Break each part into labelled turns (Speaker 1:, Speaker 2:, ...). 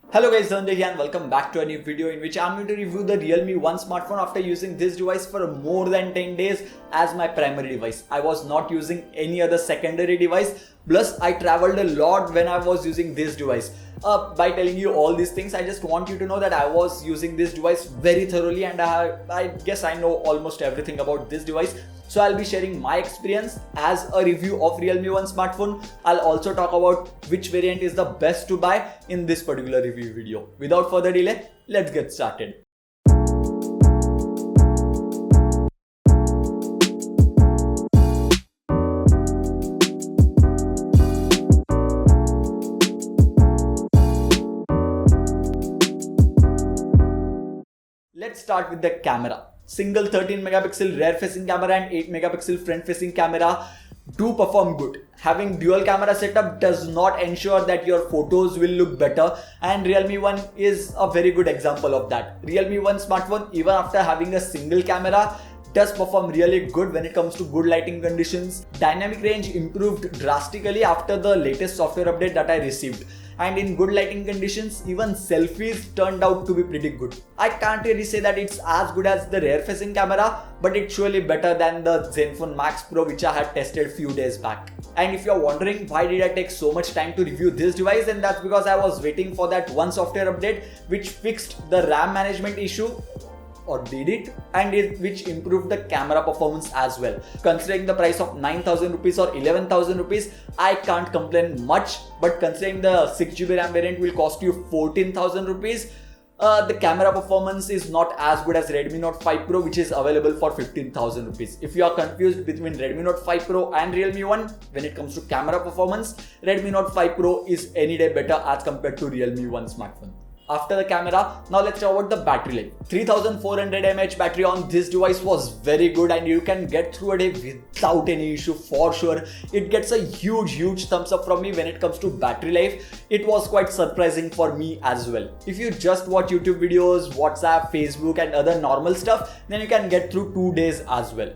Speaker 1: Hello guys, Dhananjay here and welcome back to a new video in which I'm going to review the Realme 1 smartphone after using this device for more than 10 days as my primary device. I was not using any other secondary device, plus I traveled a lot when I was using this device. By telling you all these things, I just want you to know that I was using this device very thoroughly and I guess I know almost everything about this device. So I'll be sharing my experience as a review of Realme 1 smartphone. I'll also talk about which variant is the best to buy in this particular review video. Without further delay, let's get started. Let's start with the camera. Single 13 megapixel rear facing camera and 8 megapixel front facing camera do perform good. Having dual camera setup does not ensure that your photos will look better, and Realme 1 is a very good example of that. Realme 1 smartphone, even after having a single camera, does perform really good when it comes to good lighting conditions. Dynamic range improved drastically after the latest software update that I received. And in good lighting conditions, even selfies turned out to be pretty good. I can't really say that it's as good as the rear facing camera, but it's surely better than the Zenfone Max Pro which I had tested few days back. And if you're wondering why did I take so much time to review this device, then that's because I was waiting for that one software update which fixed the RAM management issue, or did it, and which improved the camera performance as well. Considering the price of 9,000 rupees or 11,000 rupees, I can't complain much, but considering the 6GB RAM variant will cost you 14,000 rupees, the camera performance is not as good as Redmi Note 5 Pro, which is available for 15,000 rupees. If you are confused between Redmi Note 5 Pro and Realme 1 when it comes to camera performance, Redmi Note 5 Pro is any day better as compared to Realme 1 smartphone. After the camera, now let's talk about the battery life. 3400 mAh battery on this device was very good, and you can get through a day without any issue for sure. It gets a huge thumbs up from me when it comes to battery life. It was quite surprising for me as well. If you just watch YouTube videos, WhatsApp, Facebook and other normal stuff, then you can get through 2 days as well.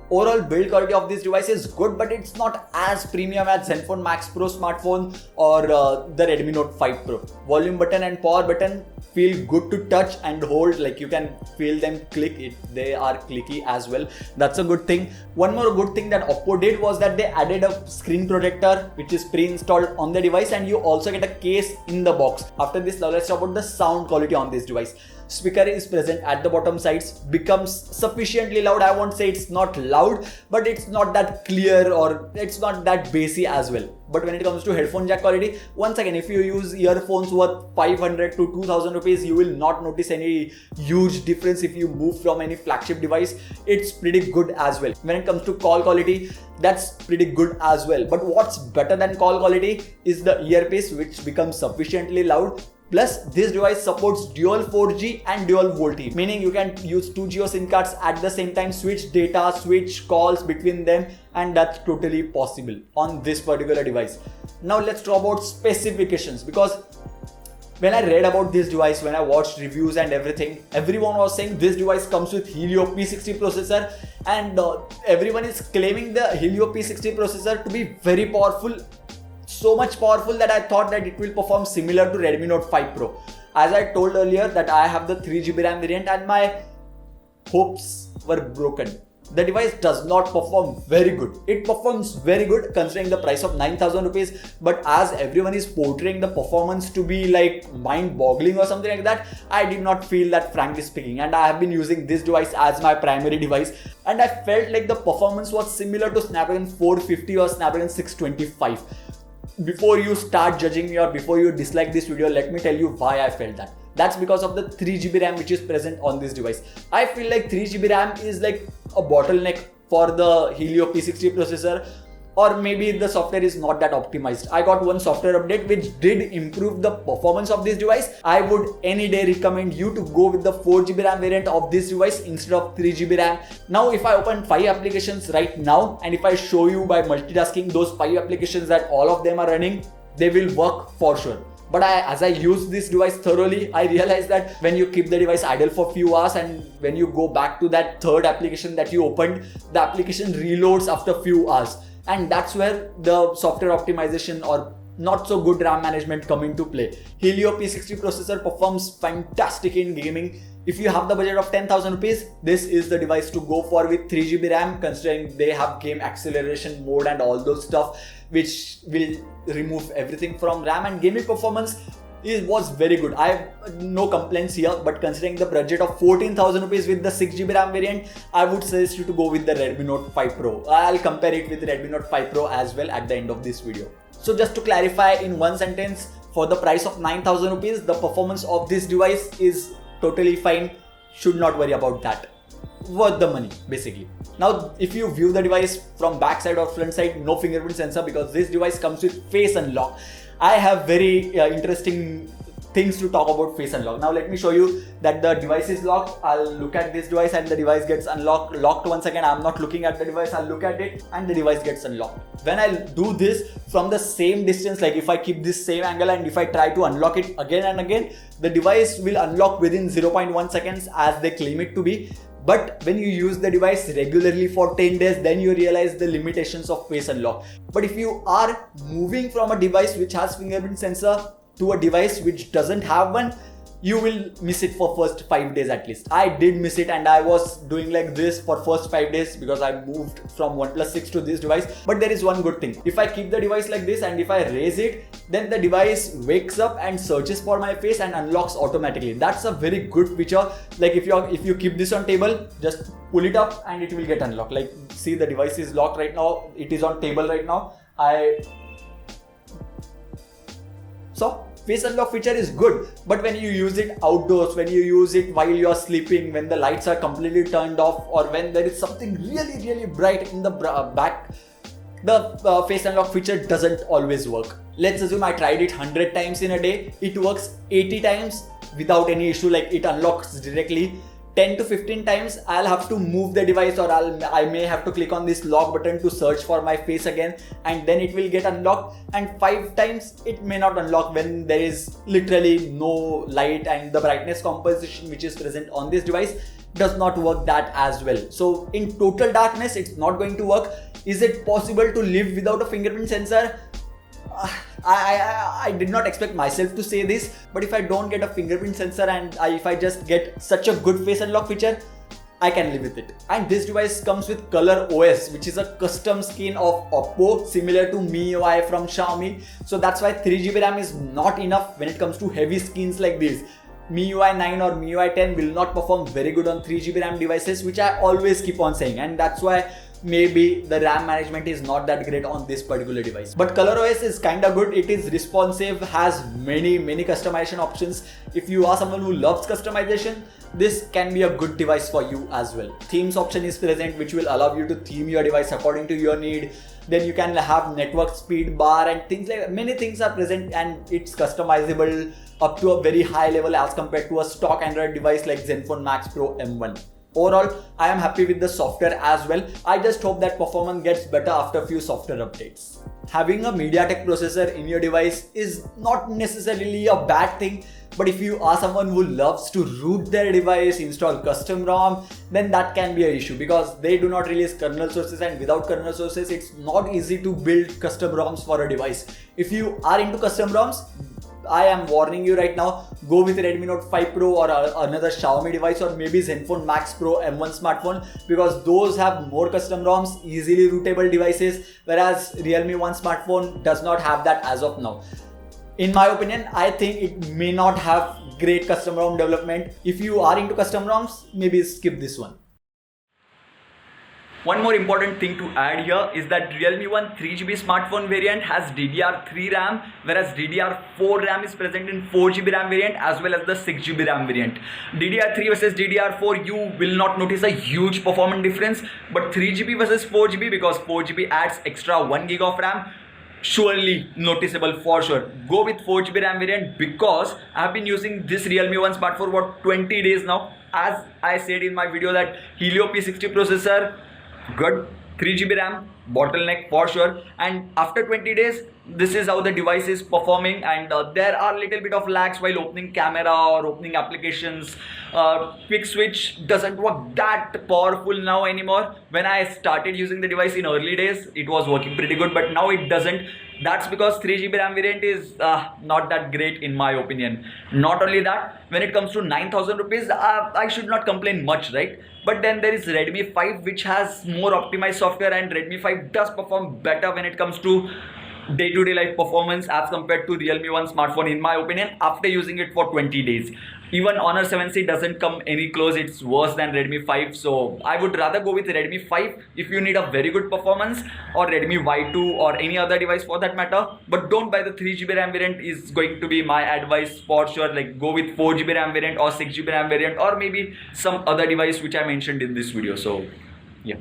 Speaker 1: Overall build quality of this device is good, but it's not as premium as Zenfone Max Pro smartphone or the Redmi Note 5 Pro. Volume button and power button feel good to touch and hold, like you can feel them click. They are clicky as well. That's a good thing. One more good thing that Oppo did was that they added a screen protector which is pre-installed on the device, and you also get a case in the box. After this, now let's talk about the sound quality on this device. Speaker is present at the bottom sides, becomes sufficiently loud. I won't say it's not loud, but it's not that clear or it's not that bassy as well. But when it comes to headphone jack quality, once again, if you use earphones worth 500 to 2000 rupees, you will not notice any huge difference if you move from any flagship device. It's pretty good as well. When it comes to call quality, that's pretty good as well. But what's better than call quality is the earpiece, which becomes sufficiently loud. Plus, this device supports dual 4G and dual VoLTE, meaning you can use 2 Jio SIM cards at the same time, switch data, switch calls between them, and that's totally possible on this particular device. Now let's talk about specifications, because when I read about this device, when I watched reviews and everything, everyone was saying this device comes with Helio P60 processor, and everyone is claiming the Helio P60 processor to be very powerful. So much powerful that I thought that it will perform similar to Redmi Note 5 Pro. As I told earlier that I have the 3GB RAM variant and my hopes were broken. The device does not perform very good. It performs very good considering the price of 9,000 rupees, but as everyone is portraying the performance to be like mind-boggling or something like that, I did not feel that, frankly speaking, and I have been using this device as my primary device, and I felt like the performance was similar to Snapdragon 450 or Snapdragon 625. Before you start judging me or before you dislike this video, let me tell you why I felt that. That's because of the 3GB RAM which is present on this device. I feel like 3GB RAM is like a bottleneck for the Helio P60 processor, or maybe the software is not that optimized. I got one software update which did improve the performance of this device. I would any day recommend you to go with the 4GB RAM variant of this device instead of 3GB RAM. Now if I open 5 applications right now, and if I show you by multitasking those 5 applications that all of them are running, they will work for sure. But as I use this device thoroughly, I realized that when you keep the device idle for a few hours and when you go back to that third application that you opened, the application reloads after a few hours. And that's where the software optimization or not so good RAM management come into play. Helio P60 processor performs fantastic in gaming. If you have the budget of 10,000 rupees, this is the device to go for with 3GB RAM, considering they have game acceleration mode and all those stuff which will remove everything from RAM, and gaming performance was very good. I have no complaints here, but considering the budget of 14,000 rupees with the 6GB RAM variant, I would suggest you to go with the Redmi Note 5 Pro. I'll compare it with the Redmi Note 5 Pro as well at the end of this video. So just to clarify in one sentence, for the price of 9,000 rupees, the performance of this device is totally fine. Should not worry about that. Worth the money basically. Now if you view the device from back side or front side, no fingerprint sensor because this device comes with face unlock. I have very interesting things to talk about face unlock. Now let me show you that the device is locked. I'll look at this device and the device gets locked once again. I'm not looking at the device, I'll look at it and the device gets unlocked. When I do this from the same distance, like if I keep this same angle and if I try to unlock it again and again, the device will unlock within 0.1 seconds as they claim it to be. But when you use the device regularly for 10 days, then you realize the limitations of face unlock. But if you are moving from a device which has fingerprint sensor to a device which doesn't have one, you will miss it for first 5 days at least. I did miss it and I was doing like this for first 5 days because I moved from OnePlus 6 to this device. But there is one good thing. If I keep the device like this and if I raise it, then the device wakes up and searches for my face and unlocks automatically. That's a very good feature. Like if you keep this on table, just pull it up and it will get unlocked. Like see, the device is locked right now. It is on table right now. So face unlock feature is good, but when you use it outdoors, when you use it while you are sleeping, when the lights are completely turned off, or when there is something really bright in the back, the face unlock feature doesn't always work. Let's assume I tried it 100 times in a day. It works 80 times without any issue, like it unlocks directly. 10 to 15 times I'll have to move the device, or I may have to click on this lock button to search for my face again, and then it will get unlocked. And 5 times it may not unlock when there is literally no light and the brightness composition which is present on this device does not work that as well. So in total darkness it's not going to work. Is it possible to live without a fingerprint sensor? I did not expect myself to say this, but if I don't get a fingerprint sensor and if I just get such a good face unlock feature, I can live with it. And this device comes with Color OS, which is a custom skin of Oppo, similar to MIUI from Xiaomi. So that's why 3GB RAM is not enough when it comes to heavy skins like this. MIUI 9 or MIUI 10 will not perform very good on 3GB RAM devices, which I always keep on saying, and that's why maybe the RAM management is not that great on this particular device. But ColorOS is kinda good. It is responsive, has many customization options. If you are someone who loves customization, this can be a good device for you as well. Themes option is present, which will allow you to theme your device according to your need. Then you can have network speed bar and things like that. Many things are present, and it's customizable up to a very high level as compared to a stock Android device like Zenfone Max Pro M1. Overall, I am happy with the software as well. I just hope that performance gets better after a few software updates. Having a MediaTek processor in your device is not necessarily a bad thing, but if you are someone who loves to root their device, install custom ROM, then that can be an issue because they do not release kernel sources, and without kernel sources, it's not easy to build custom ROMs for a device. If you are into custom ROMs, I am warning you right now, go with Redmi Note 5 Pro or another Xiaomi device, or maybe Zenfone Max Pro M1 smartphone, because those have more custom ROMs, easily rootable devices, whereas Realme 1 smartphone does not have that as of now. In my opinion, I think it may not have great custom ROM development. If you are into custom ROMs, maybe skip this one. One more important thing to add here is that Realme 1 3GB smartphone variant has DDR3 RAM, whereas DDR4 RAM is present in 4GB RAM variant as well as the 6GB RAM variant. DDR3 versus DDR4, you will not notice a huge performance difference, but 3GB versus 4GB, because 4GB adds extra 1GB of RAM, surely noticeable for sure. Go with 4GB RAM variant, because I have been using this Realme 1 smartphone for about 20 days now. As I said in my video that Helio P60 processor, good, 3GB RAM, bottleneck for sure, and after 20 days this is how the device is performing, and there are little bit of lags while opening camera or opening applications. Quick switch doesn't work that powerful now anymore. When I started using the device in early days, it was working pretty good, but now it doesn't. That's because 3GB RAM variant is not that great in my opinion. Not only that, when it comes to 9,000 rupees, I should not complain much, right? But then there is Redmi 5, which has more optimized software, and Redmi 5 does perform better when it comes to day-to-day life performance as compared to Realme 1 smartphone, in my opinion, after using it for 20 days. Even Honor 7C doesn't come any close. It's worse than Redmi 5. So I would rather go with Redmi 5 if you need a very good performance, or Redmi Y2 or any other device for that matter. But don't buy the 3GB RAM variant is going to be my advice for sure. Like, go with 4GB RAM variant or 6GB RAM variant, or maybe some other device which I mentioned in this video. So yeah.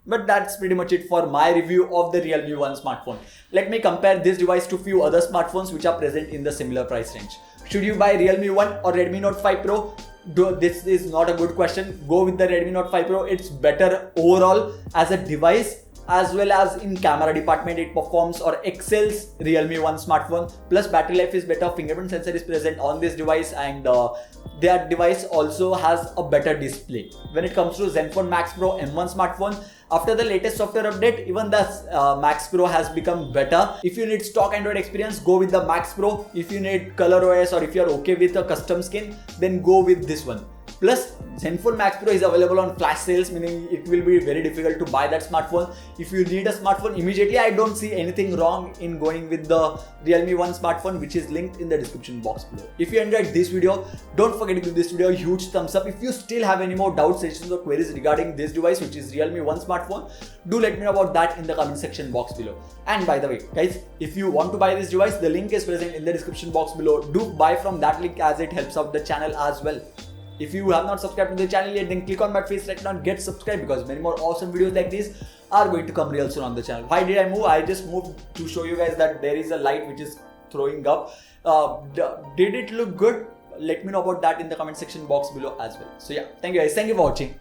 Speaker 1: But that's pretty much it for my review of the Realme 1 smartphone. Let me compare this device to few other smartphones which are present in the similar price range. Should you buy Realme 1 or Redmi Note 5 Pro? This is not a good question. Go with the Redmi Note 5 Pro. It's better overall as a device, as well as in camera department. It performs or excels Realme 1 smartphone. Plus battery life is better. Fingerprint sensor is present on this device, and that device also has a better display. When it comes to Zenfone Max Pro M1 smartphone, after the latest software update, even the Max Pro has become better. If you need stock Android experience, go with the Max Pro. If you need color OS, or if you are okay with a custom skin, then go with this one. Plus, Zenfone Max Pro is available on flash sales, meaning it will be very difficult to buy that smartphone. If you need a smartphone immediately, I don't see anything wrong in going with the Realme 1 smartphone, which is linked in the description box below. If you enjoyed this video, don't forget to give this video a huge thumbs up. If you still have any more doubts, suggestions or queries regarding this device, which is Realme 1 smartphone, do let me know about that in the comment section box below. And by the way, guys, if you want to buy this device, the link is present in the description box below. Do buy from that link, as it helps out the channel as well. If you have not subscribed to the channel yet, then click on my face right now and get subscribed, because many more awesome videos like this are going to come real soon on the channel. Why did I move? I just moved to show you guys that there is a light which is throwing up. Did it look good? Let me know about that in the comment section box below as well. So yeah, thank you guys. Thank you for watching.